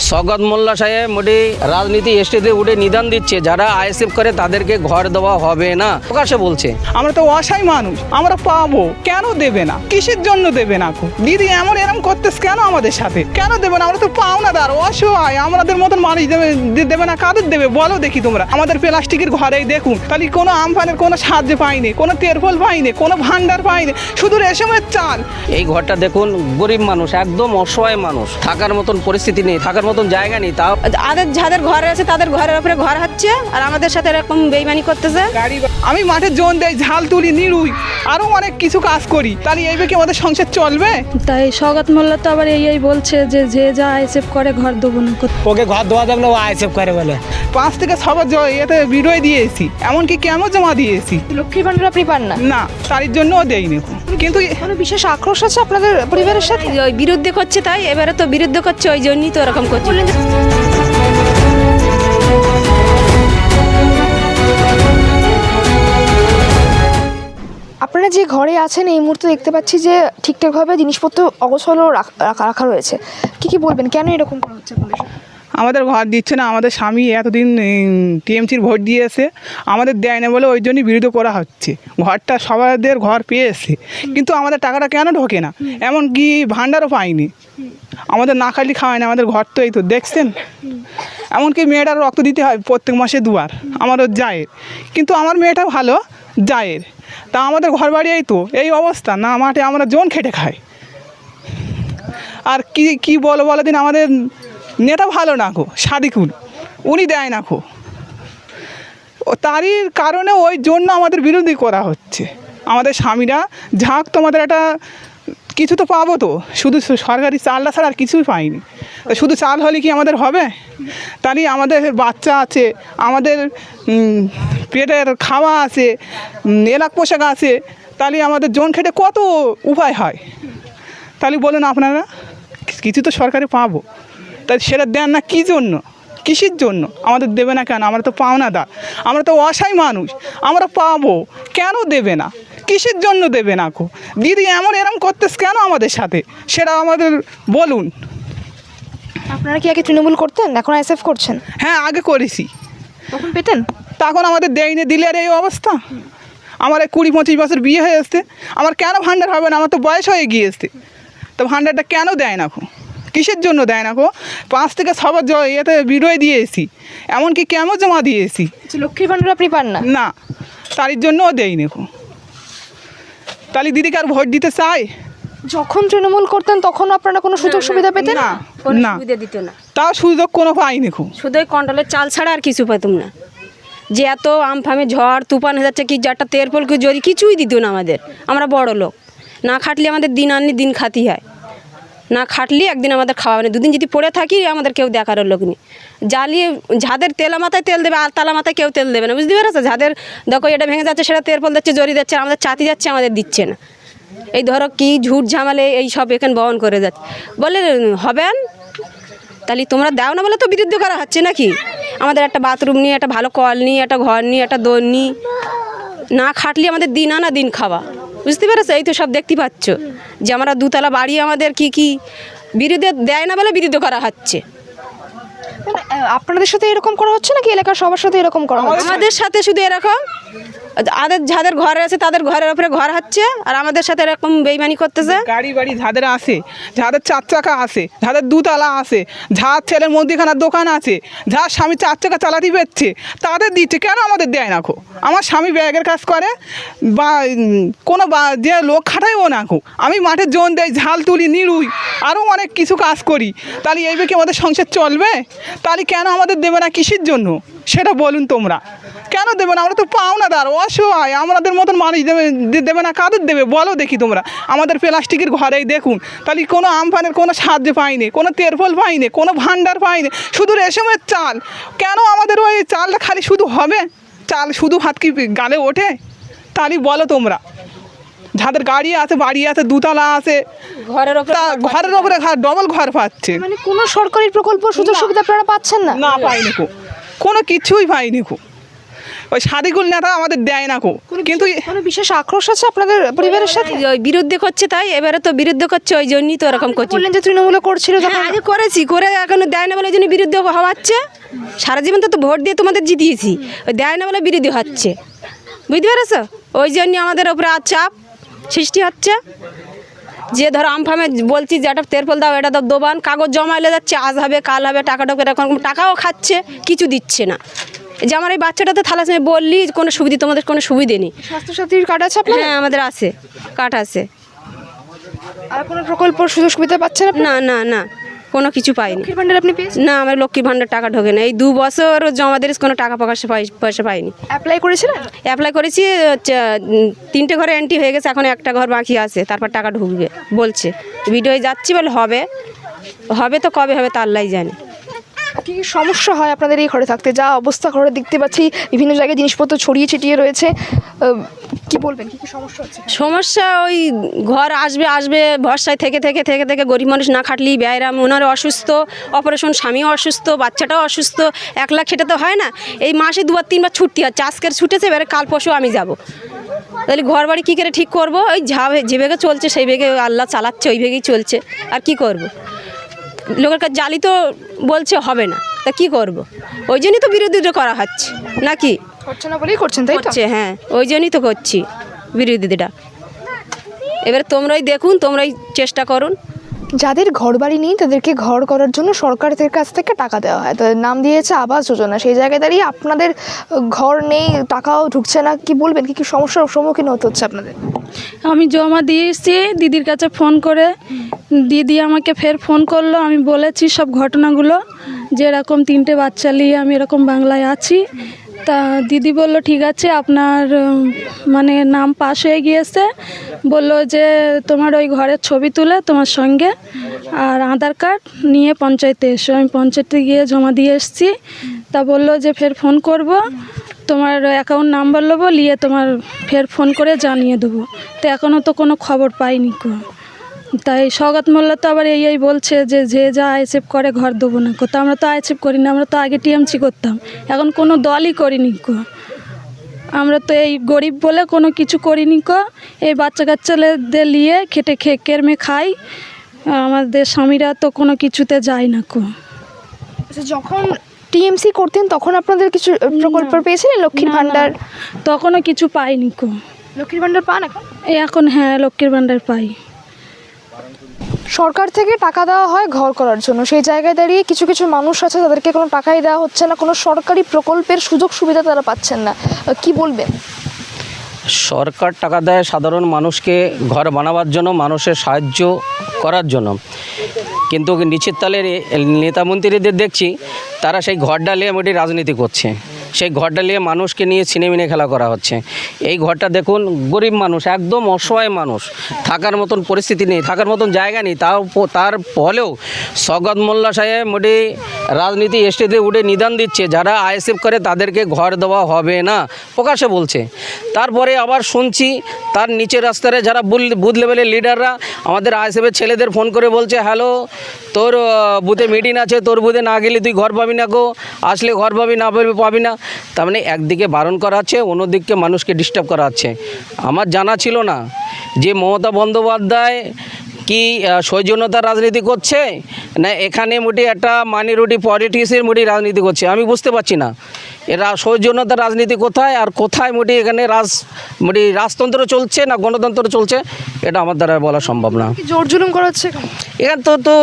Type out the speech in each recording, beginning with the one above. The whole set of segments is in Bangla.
শওকত মোল্লা সাহেব মোটামুটি রাজনীতি স্টেজে উঠে নিদান দিচ্ছে, যারা আইএসএফ করে তাদেরকে ঘর দেওয়া হবে না, প্রকাশ্যে বলছে। আমরা তো অসহায় মানুষ, আমরা পাবো, কেন দেবে না? কিসের জন্য দেবে না? দিদি এরম করতেছ কেন আমাদের সাথে? কেন দেবে না? আমরা তো পাওনাদার, অসহায়, আমাদের মতন মানুষ দেবে না। কাদের দেবে বলো দেখি তোমরা? আমাদের প্লাস্টিকের ঘরেই দেখুন, তাহলে কোনো আমফানের কোনো সাহায্য পাইনি, কোনো তেরফল পাইনি, কোনো ভান্ডার পাইনি, শুধু রেশমের চাল। এই ঘরটা দেখুন, গরিব মানুষ, একদম অসহায় মানুষ, থাকার মতন পরিস্থিতি নেই, থাকার মতন জায়গা নেই। তাও যাদের ঘরে আছে তাদের ঘরের উপরে ঘর হচ্ছে, আর আমাদের সাথে এরকম বেইমানি করতেছে। আমি মাঠে জোন দেই, ঝাল তুলি, নিরুই, আরো অনেক কিছু কাজ করি, তাহলে এইভাবে কি আমাদের সংসার চলবে? তাই শওকত মোল্লা তো আবার এই বলছে যে যে যা আইএসএফ করে ঘর দেবো না। ওকে ঘর দেওয়া যাবে না, ও আইএসএফ করে বলে। 5 থেকে 6 বার এতে ভিডিও দিয়েছি, এমনকি কেমন জমা দিয়েছি। লক্ষ্মীর ভান্ডার আপনি পান না? না, তার জন্যও দেয়নি। কিন্তু কোনো বিশেষ আক্রোশ আছে আপনাদের পরিবারের সাথে? ওই বিরুদ্ধে করছে, তাই এবারে তো বিরুদ্ধে করছে, ওই জন্যই তো এরকম করছে। আপনারা যে ঘরে আছেন এই মুহূর্তে দেখতে পাচ্ছি যে ঠিকঠাকভাবে জিনিসপত্র অগোছালো রাখা রয়েছে, কি বলবেন, কেন এরকম করা হচ্ছে আপনাদের সাথে? আমাদের ঘর দিচ্ছে না, আমাদের স্বামী এতদিন টিএমসির ভোট দিয়েছে, আমাদের দেয় না বলে ওই জন্যই বিরোধ করা হচ্ছে। ঘরটা সবাইদের ঘর পেয়েছে, কিন্তু আমাদের টাকাটা কেন ঢোকে না? এমনকি ভান্ডারও পাইনি, আমাদের না খালি খাওয়ায় না, আমাদের ঘর তো এই তো দেখছেন। এমনকি মেয়েটার রক্ত দিতে হয় প্রত্যেক মাসে 2 বার, আমারও জায়ের, কিন্তু আমার মেয়েটা ভালো জায়ের, তা আমাদের ঘর বাড়ি এই তো এই অবস্থা না, মাঠে আমরা জোন খেটে খাই। আর কি বলো দিন, আমাদের নেতা ভালো না খো, সাদিকুল, উনি দেয় না খো, তারই কারণে ওই জন্য আমাদের বিরোধী করা হচ্ছে। আমাদের স্বামীরা ঝাঁক, তোমাদের একটা কিছু তো পাবো তো, শুধু সরকারি চালটা ছাড়া আর কিছুই পাইনি। শুধু চাল হলে কি আমাদের হবে? তারই আমাদের বাচ্চা আছে, আমাদের পেটের খাওয়া আছে, এলাক পোশাক আছে, তাহলে আমাদের জোন খেটে কত উপায় হয়। তাহলে বলুন আপনারা, কিছু তো সরকারি পাবো, তাই সেটা দেন না কী জন্য? কিসের জন্য আমাদের দেবে না কেন? আমরা তো পাওনাদার, আমরা তো অসহায় মানুষ, আমরা পাবো, কেন দেবে না? কিসের জন্য দেবে না? দিদি এরম করতেছ কেন আমাদের সাথে? সেটা আমাদের বলুন। আপনারা কি আগে তৃণমূল করতেন, এখন আইএসএফ করছেন? হ্যাঁ, আগে করেছি। তখন পেতেন? তখন আমাদের দেয়নি, দিলে আর এই অবস্থা। আমার 20-25 বছর বিয়ে হয়ে আসতে, আমার কেন ভান্ডার হবে না? আমার তো বয়স হয়ে গিয়েছে, তো ভান্ডারটা কেন দেয় না? কিসের জন্য দেয় না? 5 থেকে 6 বার এতে ভিডিও দিয়েছি, এমনকি কেমন জমা দিয়েছি। লক্ষ্মীর ভান্ডার আপনি পান না? না, তার জন্যও দেয়নি। তাহলে দিদিকে আর ভোট দিতে চাই? যখন তৃণমূল করতেন তখন আপনারা কোনো সুযোগ সুবিধা পেতেন? না, না, সুবিধা দিত না, তাও সুযোগ কোনো পাইনি। শুধু ওই কন্ট্রোলের চাল ছাড়া আর কিছু পেতাম না। যে এত আমফামে ঝড় তুফান হয়ে যাচ্ছে, কি যারটা তেরপল কি জরি কিছুই দিত না আমাদের। আমরা বড় লোক, না খাটলে আমাদের দিন আনি দিন খাতি হয়, না খাটলে একদিন আমাদের খাওয়া নেই, 2 দিন যদি পড়ে থাকি আমাদের কেউ দেখার লোক নেই। জ্বালিয়ে যাদের তেলা মাথায় তেল দেবে, আর তালা মাথায় কেউ তেল দেবে না, বুঝতে পেরেছো? যাদের দেখো এটা ভেঙে যাচ্ছে, সেটা তেরপল দিচ্ছে, জরি দিচ্ছে, আমাদের চাতি যাচ্ছে, আমাদের দিচ্ছে না। এই ধরো কি ঝুট ঝামেলে এই সব এখানে বহন করে যাচ্ছে। বলে হবেন, তাহলে তোমরা দাও না বলে তো বিরুদ্ধে করা হচ্ছে নাকি? আমাদের একটা বাথরুম নিয়ে, একটা ভালো কল নিয়ে, একটা ঘর নিয়ে, একটা দোর নিয়ে, না খাটলে আমাদের দিন আনা দিন খাওয়া, বুঝতে পেরেছো? এই তো সব দেখতে পাচ্ছ যে আমরা 2 তলা বাড়ি, আমাদের কি বিরুদ্ধে দেয় না বলে বিরুদ্ধে করা হচ্ছে। আপনাদের সাথে এরকম করা হচ্ছে নাকি এলাকার সবার সাথে এরকম করা হচ্ছে? আমাদের সাথে শুধু এরকম, যাদের ঘরে আছে তাদের ঘরের উপরে ঘর হচ্ছে, আর আমাদের সাথে এরকম বেইমানি করতেছে। গাড়ি বাড়ি যাদের আছে, যাদের 4 চাকা আছে, যাদের 2 তলা আছে, যার ছেলের মুদিখানার দোকান আছে, যার স্বামী 4 চাকা চালাতে পারছে, তাদের দিচ্ছে, কেন আমাদের দেয় না? আমার স্বামী ব্যাগের কাজ করে, বা কোনো যে লোক খাটাইও না। আমি মাঠে জোন দেই, ঝাল তুলি, নিরুই, আরও অনেক কিছু কাজ করি, তাহলে এইভাবে কি আমাদের সংসার চলবে? তাহলে কেন আমাদের দেবে না? কিসের জন্য সেটা বলুন তোমরা? কেন দেবে না? আমরা তো পাওনাদার, অসহায়, আমাদের মতন মানুষ দেবে না। কাদের দেবে বলো দেখি তোমরা? আমাদের প্লাস্টিকের ঘরেই দেখুন, তাহলে কোনো আমফানের কোনো সাহায্য পাইনি, কোনো তেরফল পাইনি, কোনো ভান্ডার পাইনি, শুধু রেশমের চাল। কেন আমাদের ওই চালটা খালি শুধু হবে? চাল শুধু ভাত কি গালে ওঠে? তাহলে বলো তোমরা। যাদের গাড়ি আছে, বাড়ি আছে, 2 তলা আছে, ঘরের ওপরে ডবল ঘর পাচ্ছে। মানে কোনো সরকারি প্রকল্প সুযোগ সুবিধা আপনারা পাচ্ছেন না? না, পাইনি কোনো কিছুই পাইনি। ওই সাদিকুল নেতা আমাদের দেয় না কো, কিন্তু কোনো বিশেষ আক্রোশ আছে আপনাদের পরিবারের সাথে? ওই বিরুদ্ধে করছে তাই এবারে তো বিরুদ্ধে করছে, ওই জন্যই তো এরকম করছে। বললেন যে তৃণমূলে করছিল তখন। হ্যাঁ, আগে করেছি, করে এখনো দেয় না বলে ওই জন্য বিরুদ্ধে হওয়াচ্ছে। সারা জীবন তো ভোট দিয়ে তোমাদের জিতিয়েছি, ওই দেয় না বলে বিরোধী হচ্ছে, বুঝতে পেরেছো? ওই জন্য আমাদের ওপরে আর চাপ সৃষ্টি হচ্ছে। যে ধরো আমফামে বলছি যে একটা তেরপল দাও, এটা দাও, দোবান কাগজ জমাইলে যাচ্ছে, আজ হবে কাল হবে, টাকাটা এরকম টাকাও খাচ্ছে, কিছু দিচ্ছে না। যে আমার এই বাচ্চাটাতে থালাসমে বললি কোনো সুবিধা, তোমাদের কোনো সুবিধে নেই। স্বাস্থ্যসাথীর কার্ড আছে আপনার? হ্যাঁ আমাদের আছে, কাঠ আছে। আর কোনো প্রকল্প সুযোগ সুবিধা পাচ্ছেন আপনি? না না না, কোনো কিছু পাইনি। লক্ষ্মীর ভান্ডার আপনি পেয়েছেন? না, আমার লক্ষ্মীর ভাণ্ডার টাকা ঢোকে না, এই 2 বছর জমা দিয়ে কোনো টাকা পয়সা পাইনি। অ্যাপ্লাই করেছিলেন? অ্যাপ্লাই করেছি, 3টে ঘরে এন্ট্রি হয়ে গেছে, এখন একটা ঘর বাকি আছে, তারপর টাকা ঢুকবে বলছে। ভিডিওয়ে যাচ্ছি বলে হবে, হবে তো কবে হবে তা আল্লাহই জানে। কি কি সমস্যা হয় আপনাদের এই ঘরে থাকতে? যা অবস্থা ঘরে দেখতে পাচ্ছি, বিভিন্ন জায়গায় জিনিসপত্র ছড়িয়ে ছিটিয়ে রয়েছে, কি বলবেন কি কি সমস্যা হচ্ছে? সমস্যা ওই ঘর আসবে ভরসায় থেকে থেকে থেকে থেকে গরিব মানুষ না খাটলি ব্যয়রাম, ওনারও অসুস্থ, অপারেশন, স্বামীও অসুস্থ, বাচ্চাটাও অসুস্থ, 1 লাখ সেটা তো হয় না। এই মাসে 2 বার 3 বার ছুটি হচ্ছে, আজকের ছুটেছে, এবারে কাল পরশু আমি যাব, তাহলে ঘর বাড়ি কী করে ঠিক করব? ওই যে বেগে চলছে সেই বেগে আল্লাহ চালাচ্ছে, ওই বেগেই চলছে, আর কি করব? লোকের কাছে জালি তো বলছে হবে না, তা কি করব? ওই জন্যই তো বিরোধিতা করা হচ্ছে নাকি? হচ্ছে না বলেই করছেন তাই তো? হচ্ছে, হ্যাঁ ওই জন্যই তো করছি বিরোধিতা। এবার তোমরাই দেখুন, তোমরাই চেষ্টা করুন। যাদের ঘর বাড়ি নেই তাদেরকে ঘর করার জন্য সরকারের কাছ থেকে টাকা দেওয়া হয়, তাদের নাম দিয়েছে আবাস যোজনা। সেই জায়গায় দাঁড়িয়ে আপনাদের ঘর নেই, টাকাও ঢুকছে না, কি বলবেন কি কি সমস্যার সম্মুখীন হতে হচ্ছে আপনাদের? আমি জমা দিয়ে এসেছি দিদির কাছে ফোন করে, দিদি আমাকে ফের ফোন করলো, আমি বলেছি সব ঘটনাগুলো, যে এরকম 3টে বাচ্চা নিয়ে আমি এরকম বাংলায় আছি। তা দিদি বলল ঠিক আছে, আপনার মানে নাম পাস হয়ে গিয়েছে, বলল যে তোমার ওই ঘরের ছবি তুলে তোমার সঙ্গে আর আধার কার্ড নিয়ে পঞ্চায়েতে এসো। আমি পঞ্চায়েতে গিয়ে জমা দিয়ে এসেছি। তা বললো যে ফের ফোন করব, তোমার অ্যাকাউন্ট নাম্বার নেবো, নিয়ে তোমার ফের ফোন করে জানিয়ে দেবো। তো এখনও তো কোনো খবর পাইনি কো। তাই সৌগত মোল্লা তো আবার এই বলছে যে যা আইএসএফ করে ঘর দেবো না কো। তা আমরা তো আইএসএফ করি না, আমরা তো আগে টিএমসি করতাম, এখন কোনো দলই করিনি কো। আমরা তো এই গরিব বলে কোনো কিছু করিনি কো। এই বাচ্চা কাচ্চাদের নিয়ে খেটে কেরমে খাই, আমাদের স্বামীরা তো কোনো কিছুতে যায় না কো। আচ্ছা, যখন টিএমসি করতেন তখন আপনাদের কিছু প্রকল্প পেয়েছিলেন? লক্ষ্মীর ভান্ডার? তখনও কিছু পাইনি কো। লক্ষ্মীর ভান্ডার পান এখন? এখন হ্যাঁ লক্ষ্মীর ভান্ডার পাই। সরকার থেকে টাকা দেওয়া হয় ঘর করার জন্য, সেই জায়গায় দাঁড়িয়ে কিছু কিছু মানুষ আছে তাদেরকে কোনো টাকাই দেওয়া হচ্ছে না, কোনো সরকারি প্রকল্পের সুযোগ সুবিধা তারা পাচ্ছেন না, কি বলবেন? সরকার টাকা দেয় সাধারণ মানুষকে ঘর বানাবার জন্য, মানুষের সাহায্য করার জন্য, কিন্তু নিচের তলের নেতা মন্ত্রীদের দেখছি তারা সেই ঘরটা নিয়ে মোটামুটি রাজনীতি করছে। সেই ঘরটা নিয়ে মানুষকে নিয়ে ছিনেমিনে খেলা করা হচ্ছে। এই ঘরটা দেখুন, গরিব মানুষ, একদম অসহায় মানুষ, থাকার মতন পরিস্থিতি নেই, থাকার মতন জায়গা নেই। তার ফলেও সৌগত মোল্লা সাহেব মোটামুটি রাজনীতি স্টেজে উঠে নিদান দিচ্ছে, যারা আইএসএফ করে তাদেরকে ঘর দেওয়া হবে না, প্রকাশ্যে বলছে। তারপরে আবার শুনছি তার নিচের রাস্তায় যারা বুথ লেভেলের লিডাররা আমাদের আইএসএফের ছেলেদের ফোন করে বলছে, হ্যালো তোর বুথে মিটিং আছে, তোর বুথে না গেলে তুই ঘর পাবি না গো, আসলে ঘর পাবি, না পাবি না। তার মানে একদিকে বারণ করা হচ্ছে, অন্যদিকে মানুষকে ডিস্টার্ব করা হচ্ছে। আমার জানা ছিল না যে মমতা বন্দ্যোপাধ্যায় কি সৌজন্যতার রাজনীতি করছে, না এখানে মোটি একটা মাইনরিটি পলিটিক্সের মোটি রাজনীতি করছে, আমি বুঝতে পারছি না। এরা সৌজন্যতার রাজনীতি কোথায় আর কোথায় মোটি এখানে রাজতন্ত্র চলছে না গণতন্ত্র চলছে, এটা আমার দ্বারা বলা সম্ভব না। জোর জুলুম করা হচ্ছে এখানে তো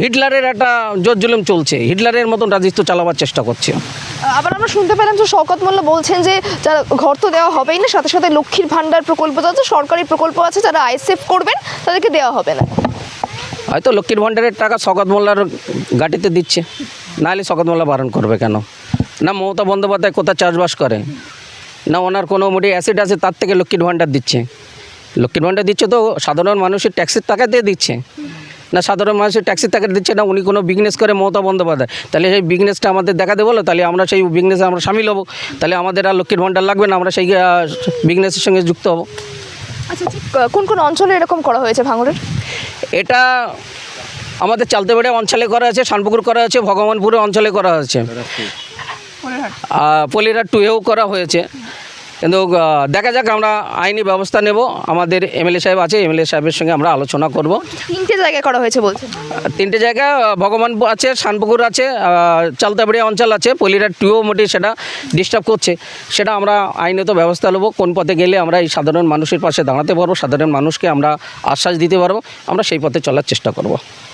হিটলারের একটা জোর জুলুম চলছে, হিটলারের মতন রাজত্ব চালাবার চেষ্টা করছে। আবার আমরা শুনতে পেলাম যে শওকত মোল্লা বলছেন যে যারা ঘর তো দেওয়া হবেই না, সাথে সাথে লক্ষ্মীর ভান্ডার প্রকল্প যত সরকারি প্রকল্প আছে যারা আইএসএফ করবেন তাদেরকে দেওয়া হবে না। হয়তো লক্ষ্মীর ভান্ডারের টাকা শওকত মোল্লার গাড়িতে দিচ্ছে, নাহলে শওকত মোল্লা বারণ করবে কেন? না মমতা বন্দ্যোপাধ্যায় কোথায় চাষবাস করে, না ওনার কোনো মোটি অ্যাসিড আছে তার থেকে লক্ষ্মীর ভান্ডার দিচ্ছে? লক্ষ্মীর ভান্ডার দিচ্ছে তো সাধারণ মানুষের ট্যাক্সের টাকা দিয়ে দিচ্ছে, না সাধারণ মানুষের ট্যাক্সের টাকা দিচ্ছে, না উনি কোনো বিজনেস করে মমতা বন্দ্যোপাধ্যায়, তাহলে সেই বিজনেসটা আমাদের দেখাতে বলো, তাহলে আমরা সেই বিজনেসে আমরা সামিল হবো, তাহলে আমাদের আর লক্ষ্মীর ভান্ডার লাগবে না, আমরা সেই বিজনেসের সঙ্গে যুক্ত হবো। আচ্ছা, কোন কোন অঞ্চলে এরকম করা হয়েছে ভাঙড়ের? এটা আমাদের চালতেবাড়ি অঞ্চলে করা হয়েছে, শানপুকুর করা হয়েছে, ভগবানপুরে অঞ্চলে করা হয়েছে। পলিরা 2-এও করা হয়েছে, কিন্তু দেখা যাক, আমরা আইনি ব্যবস্থা নেব। আমাদের এমএলএ সাহেব আছে, এমএলএ সাহেবের সঙ্গে আমরা আলোচনা করব। 3টে জায়গায় করা হয়েছে বলছেন। 3টে জায়গায় ভগবানপুর আছে, শানপুকুর আছে, চালতাবাড়িয়া অঞ্চল আছে। পলিরা 2ও মোটে সেটা ডিস্টার্ব করছে, সেটা আমরা আইনত ব্যবস্থা নেব। কোন পথে গেলে আমরা এই সাধারণ মানুষের পাশে দাঁড়াতে পারবো, সাধারণ মানুষকে আমরা আশ্বাস দিতে পারবো, আমরা সেই পথে চলার চেষ্টা করব।